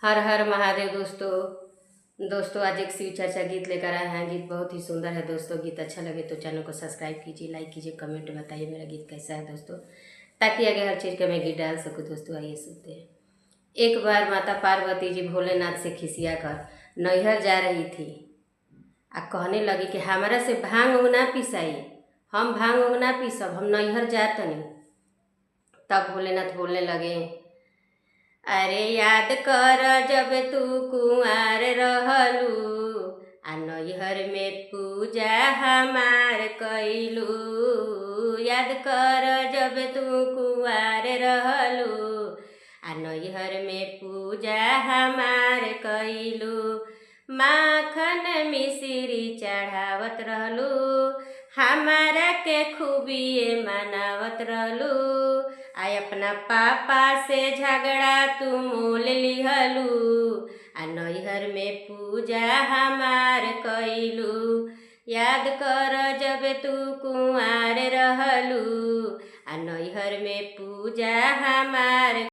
हर हर महादेव दोस्तों आज एक शिव चर्चा गीत लेकर आए हैं। गीत बहुत ही सुंदर है दोस्तों। गीत अच्छा लगे तो चैनल को सब्सक्राइब कीजिए, लाइक कीजिए, कमेंट में बताइए मेरा गीत कैसा है दोस्तों, ताकि आगे हर चीज़ का मैं गीत डाल सकूँ। दोस्तों आइए सुनते हैं। एक बार माता पार्वती जी भोलेनाथ से खिसिया कर नैहर जा रही थी आ कहने लगी कि हमारा से भांग उंग ना पिसाई, हम भांग उंग ना पीसब, हम नैहर जातनी। तब भोलेनाथ बोलने लगे, अरे याद कर जब तू कुंवार रहलू आ नैहर में पूजा हमार कैलू। याद कर जब तू कुंवार रहलू आ नैहर में पूजा हमार कैलू। माखन मिश्री चढ़ावत रहलू, हमारा के खूबिए मनावत रहलू। आय अपना पापा से झगड़ा तू मोल लिहलू आ नैहर में पूजा हमार कैलू। याद कर जब तू कुंवार रहलू आ नैहर में पूजा हमार